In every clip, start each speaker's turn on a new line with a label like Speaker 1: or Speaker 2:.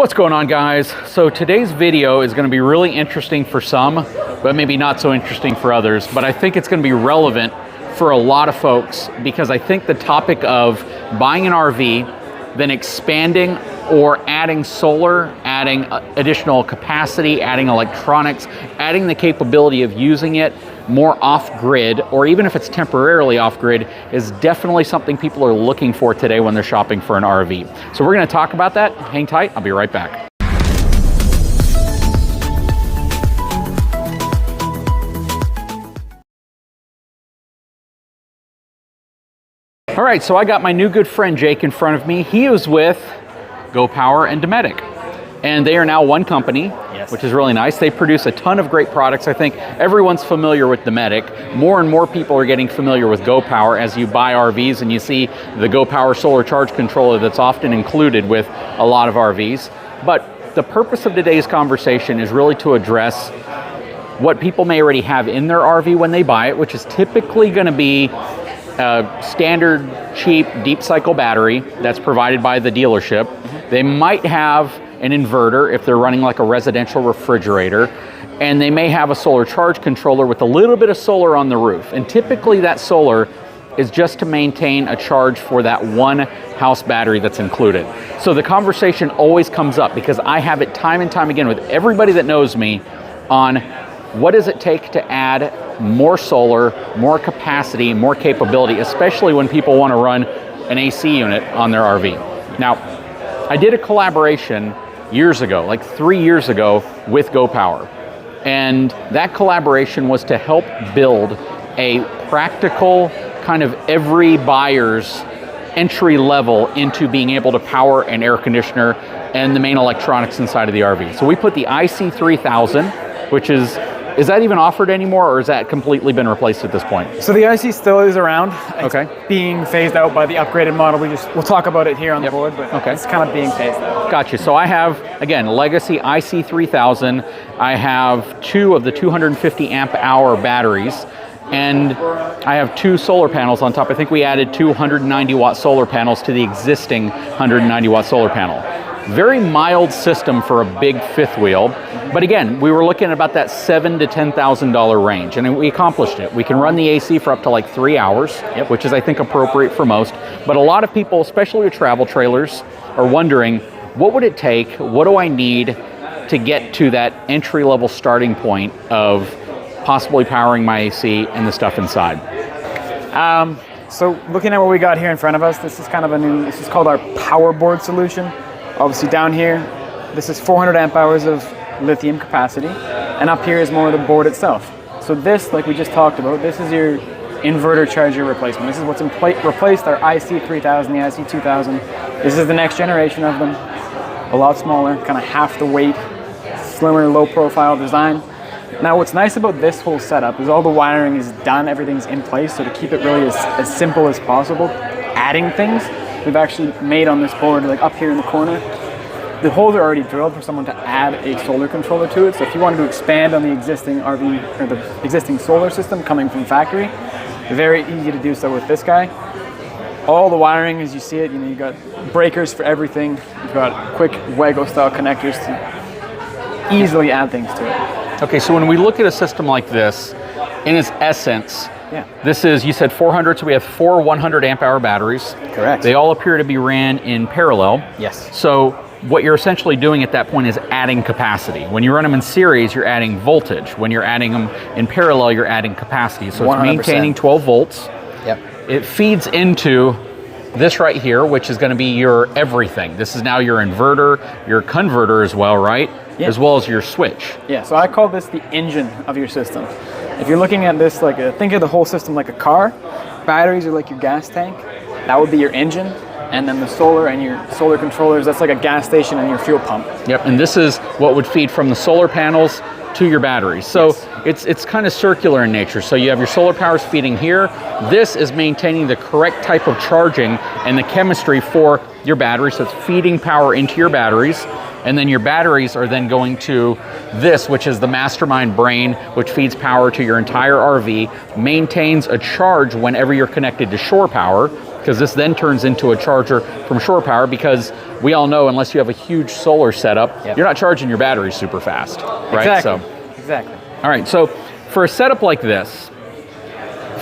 Speaker 1: What's going on, guys? So today's video is going to be really interesting for some, but maybe not so interesting for others. But I think it's going to be relevant for a lot of folks because I think the topic of buying an RV, then expanding or adding solar, adding additional capacity, adding electronics, adding the capability of using it more off-grid, or even if it's temporarily off-grid, is definitely something people are looking for today when they're shopping for an RV. So we're going to talk about that. Hang tight, I'll be right back. All right, so I got my new good friend Jake in front of me. He is with GoPower and Dometic, and they are now one company, which is really nice. They produce a ton of great products. I think everyone's familiar with Dometic. More and more people are getting familiar with GoPower as you buy RVs and you see the GoPower solar charge controller that's often included with a lot of RVs. But the purpose of today's conversation is really to address what people may already have in their RV when they buy it, which is typically going to be a standard, cheap, deep cycle battery that's provided by the dealership. They might have an inverter if they're running like a residential refrigerator, and they may have a solar charge controller with a little bit of solar on the roof. And typically that solar is just to maintain a charge for that one house battery that's included. So the conversation always comes up because I have it time and time again with everybody that knows me on what does it take to add more solar, more capacity, more capability, especially when people want to run an AC unit on their RV. Now, I did a collaboration years ago, like 3 years ago, with GoPower. And that collaboration was to help build a practical kind of every buyer's entry level into being able to power an air conditioner and the main electronics inside of the RV. So we put the IC3000, which is that even offered anymore, or has that completely been replaced at this point?
Speaker 2: So the IC still is around. It's
Speaker 1: okay.
Speaker 2: Being phased out by the upgraded model. We'll talk about it here on the board, but it's kind of being phased out.
Speaker 1: Gotcha. So I have, again, legacy IC3000. I have two of the 250 amp hour batteries, and I have two solar panels on top. I think we added two 190 watt solar panels to the existing 190 watt solar panel. Very mild system for a big fifth wheel. But again, we were looking at about that $7,000 to $10,000 range, and we accomplished it. We can run the AC for up to like 3 hours, which is, I think, appropriate for most. But a lot of people, especially with travel trailers, are wondering, what would it take? What do I need to get to that entry-level starting point of possibly powering my AC and the stuff inside?
Speaker 2: So looking at what we got here in front of us, this is kind of this is called our power board solution. Obviously down here, this is 400 amp hours of lithium capacity, and up here is more of the board itself. So this, like we just talked about, this is your inverter charger replacement. This is what's replaced our IC3000, the IC2000. This is the next generation of them. A lot smaller, kind of half the weight, slimmer, low profile design. Now what's nice about this whole setup is all the wiring is done, everything's in place, so to keep it really as simple as possible, adding things, we've actually made on this board, like up here in the corner, the holes are already drilled for someone to add a solar controller to it. So if you wanted to expand on the existing RV or the existing solar system coming from factory, very easy to do so with this guy. All the wiring, as you see it, you got breakers for everything. You've got quick Wago style connectors to easily add things to it.
Speaker 1: Okay, so when we look at a system like this, in its essence, this is, you said 400, so we have four 100 amp hour batteries.
Speaker 2: Correct.
Speaker 1: They all appear to be ran in parallel.
Speaker 2: Yes.
Speaker 1: So what you're essentially doing at that point is adding capacity. When you run them in series, you're adding voltage. When you're adding them in parallel, you're adding capacity. So 100%. It's maintaining 12 volts.
Speaker 2: Yep.
Speaker 1: It feeds into this right here, which is going to be your everything. This is now your inverter, your converter as well, right? Yeah. As well as your switch.
Speaker 2: Yeah, so I call this the engine of your system. If you're looking at this like think of the whole system like a car, batteries are like your gas tank. That would be your engine. And then the solar and your solar controllers, that's like a gas station and your fuel pump.
Speaker 1: Yep, and this is what would feed from the solar panels to your batteries. So it's kind of circular in nature. So you have your solar powers feeding here. This is maintaining the correct type of charging and the chemistry for your battery. So it's feeding power into your batteries. And then your batteries are then going to this, which is the mastermind brain, which feeds power to your entire RV, maintains a charge whenever you're connected to shore power, because this then turns into a charger from shore power, because we all know unless you have a huge solar setup, you're not charging your batteries super fast, right?
Speaker 2: Exactly.
Speaker 1: All right, so for a setup like this,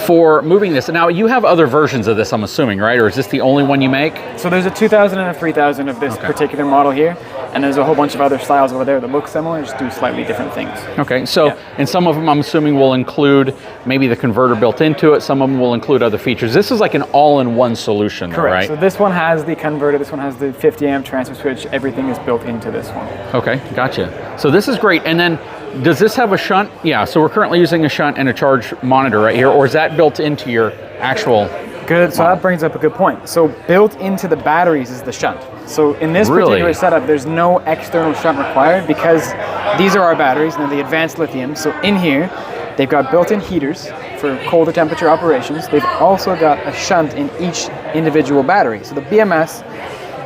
Speaker 1: for moving this, now you have other versions of this, I'm assuming, right? Or is this the only one you make?
Speaker 2: So there's a 2000 and a 3000 of this particular model here, and there's a whole bunch of other styles over there that look similar, just do slightly different things.
Speaker 1: Okay, so and some of them I'm assuming will include maybe the converter built into it, some of them will include other features. This is like an all-in-one solution,
Speaker 2: Correct.
Speaker 1: Right?
Speaker 2: So this one has the converter, this one has the 50 amp transfer switch, everything is built into this one.
Speaker 1: Okay, gotcha. So this is great, and then does this have a shunt? Yeah, so we're currently using a shunt and a charge monitor right here, or is that built into your actual
Speaker 2: Good, so that brings up a good point. So built into the batteries is the shunt. So in this particular setup, there's no external shunt required because these are our batteries and they're the advanced lithium. So in here, they've got built-in heaters for colder temperature operations. They've also got a shunt in each individual battery. So the BMS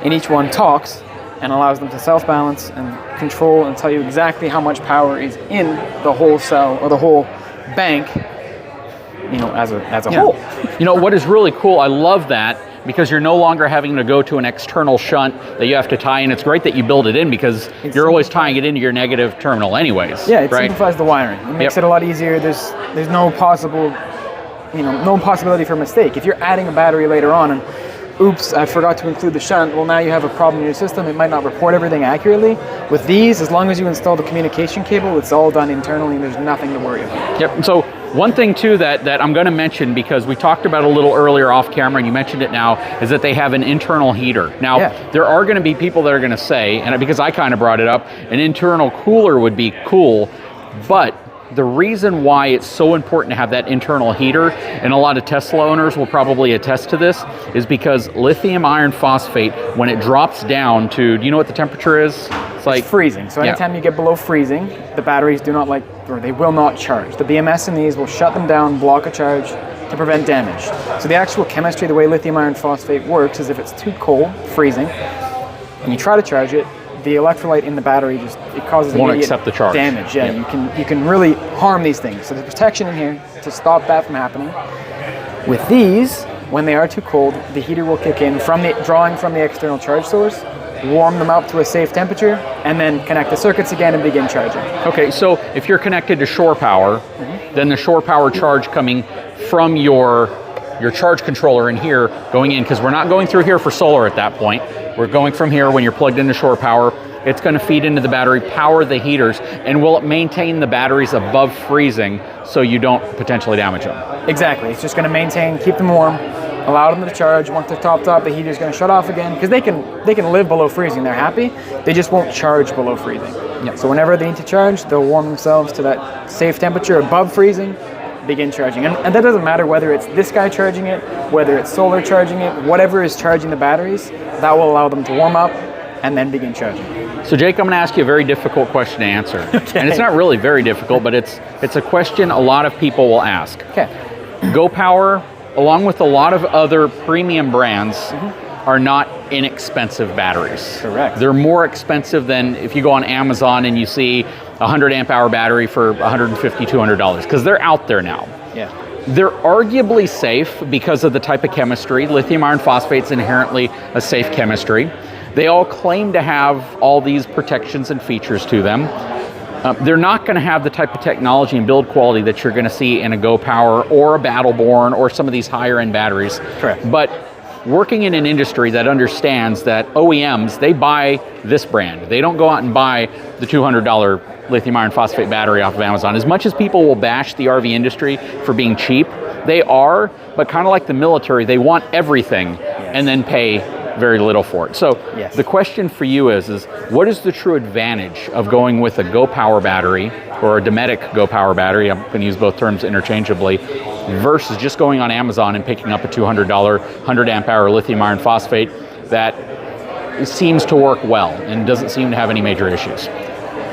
Speaker 2: in each one talks and allows them to self-balance and control and tell you exactly how much power is in the whole cell or the whole bank, you know, as a whole.
Speaker 1: You know, what is really cool, I love that, because you're no longer having to go to an external shunt that you have to tie in. It's great that you build it in because you're always tying it into your negative terminal anyways.
Speaker 2: Yeah, it simplifies the wiring. It makes it a lot easier. There's no possible, no possibility for mistake. If you're adding a battery later on and oops, I forgot to include the shunt, well now you have a problem in your system, it might not report everything accurately. With these, as long as you install the communication cable, it's all done internally and there's nothing to worry about.
Speaker 1: Yep, so one thing too that I'm going to mention, because we talked about a little earlier off camera and you mentioned it now, is that they have an internal heater. Now, there are going to be people that are going to say, and because I kind of brought it up, an internal cooler would be cool, but the reason why it's so important to have that internal heater, and a lot of Tesla owners will probably attest to this, is because lithium iron phosphate, when it drops down to, do you know what the temperature is?
Speaker 2: It's freezing. So anytime you get below freezing, the batteries do not they will not charge. The BMS in these will shut them down, block a charge to prevent damage. So the actual chemistry, the way lithium iron phosphate works, is if it's too cold, freezing, and you try to charge it, the electrolyte in the battery it causes
Speaker 1: won't accept the charge.
Speaker 2: Damage. Yeah, you can really harm these things. So there's protection in here to stop that from happening. With these, when they are too cold, the heater will kick in drawing from the external charge source, warm them up to a safe temperature, and then connect the circuits again and begin charging.
Speaker 1: Okay, so if you're connected to shore power, then the shore power charge coming from your charge controller in here going in, because we're not going through here for solar at that point. We're going from here when you're plugged into shore power. It's going to feed into the battery, power the heaters, and will it maintain the batteries above freezing so you don't potentially damage them?
Speaker 2: Exactly. It's just going to keep them warm, allow them to charge. Once they're topped up, the heater's going to shut off again, because they can live below freezing. They're happy. They just won't charge below freezing. So whenever they need to charge, they'll warm themselves to that safe temperature above freezing, begin charging. And that doesn't matter whether it's this guy charging it, whether it's solar charging it, whatever is charging the batteries, that will allow them to warm up and then begin charging.
Speaker 1: So Jake, I'm going to ask you a very difficult question to answer. And it's not really very difficult, but it's a question a lot of people will ask. Go Power, along with a lot of other premium brands, are not inexpensive batteries.
Speaker 2: Correct.
Speaker 1: They're more expensive than if you go on Amazon and you see a 100 amp hour battery for $150, $200, because they're out there now. They're arguably safe because of the type of chemistry. Lithium iron phosphate's inherently a safe chemistry. They all claim to have all these protections and features to them. They're not going to have the type of technology and build quality that you're going to see in a Go Power or a Battleborn or some of these higher end batteries.
Speaker 2: Correct.
Speaker 1: But working in an industry that understands that OEMs, they buy this brand. They don't go out and buy the $200 lithium iron phosphate battery off of Amazon. As much as people will bash the RV industry for being cheap, they are, but kind of like the military, they want everything and then pay very little for it. So the question for you is what is the true advantage of going with a Go Power battery or a Dometic Go Power battery, I'm going to use both terms interchangeably, versus just going on Amazon and picking up a $200 100 amp hour lithium iron phosphate that seems to work well and doesn't seem to have any major issues?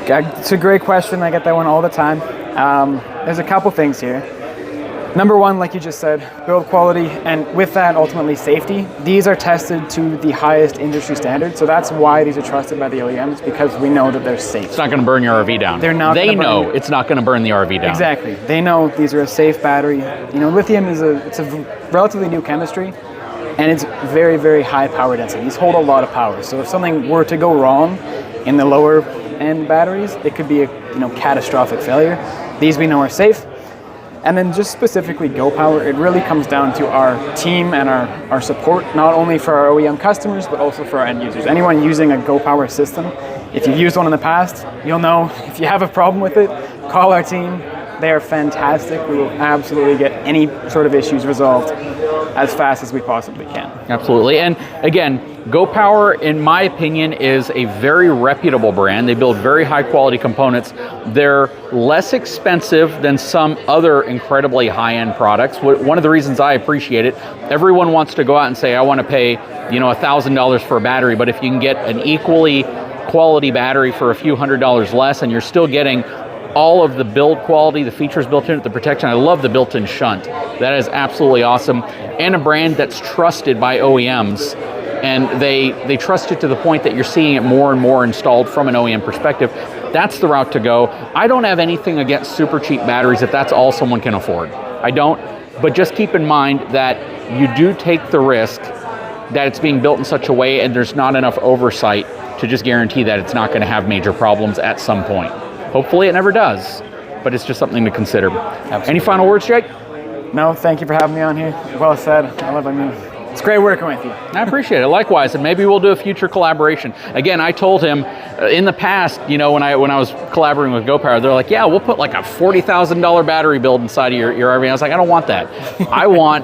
Speaker 2: It's a great question. I get that one all the time. There's a couple things here. Number one, like you just said, build quality, and with that, ultimately safety. These are tested to the highest industry standards, so that's why these are trusted by the OEMs, because we know that they're safe.
Speaker 1: It's not going to burn your RV down.
Speaker 2: They're not.
Speaker 1: They know it's not going to burn the RV down.
Speaker 2: Exactly. They know these are a safe battery. Lithium it's a relatively new chemistry, and it's very, very high power density. These hold a lot of power. So if something were to go wrong in the lower end batteries, it could be a catastrophic failure. These we know are safe. And then just specifically Go Power, it really comes down to our team and our support, not only for our OEM customers, but also for our end users. Anyone using a Go Power system, if you've used one in the past, you'll know if you have a problem with it, call our team. They are fantastic. We will absolutely get any sort of issues resolved as fast as we possibly can.
Speaker 1: Absolutely. And again, Go Power, in my opinion, is a very reputable brand. They build very high quality components. They're less expensive than some other incredibly high-end products. One of the reasons I appreciate it, everyone wants to go out and say, I want to pay, $1,000 for a battery, but if you can get an equally quality battery for a few $100s less, and you're still getting all of the build quality, the features built in, the protection. I love the built-in shunt. That is absolutely awesome. And a brand that's trusted by OEMs. And they trust it to the point that you're seeing it more and more installed from an OEM perspective. That's the route to go. I don't have anything against super cheap batteries if that's all someone can afford. I don't, but just keep in mind that you do take the risk that it's being built in such a way and there's not enough oversight to just guarantee that it's not going to have major problems at some point. Hopefully it never does, but it's just something to consider. Absolutely. Any final words, Jake?
Speaker 2: No, thank you for having me on here. Well said. It's great working with you.
Speaker 1: I appreciate it. Likewise, and maybe we'll do a future collaboration. Again, I told him in the past, when I was collaborating with Go Power, they're like, yeah, we'll put like a $40,000 battery build inside of your RV. I was like, I don't want that. I want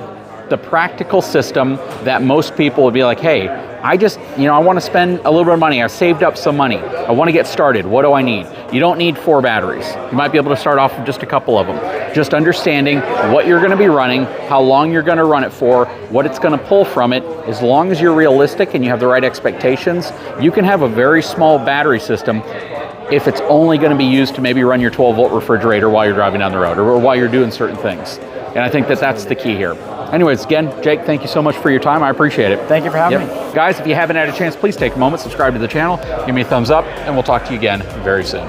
Speaker 1: the practical system that most people would be like, hey, I just, I want to spend a little bit of money. I've saved up some money. I want to get started. What do I need? You don't need 4 batteries. You might be able to start off with just a couple of them. Just understanding what you're going to be running, how long you're going to run it for, what it's going to pull from it. As long as you're realistic and you have the right expectations, you can have a very small battery system if it's only going to be used to maybe run your 12-volt refrigerator while you're driving down the road or while you're doing certain things. And I think that that's the key here. Anyways, again, Jake, thank you so much for your time. I appreciate it.
Speaker 2: Thank you for having me.
Speaker 1: Guys, if you haven't had a chance, please take a moment, subscribe to the channel, give me a thumbs up, and we'll talk to you again very soon.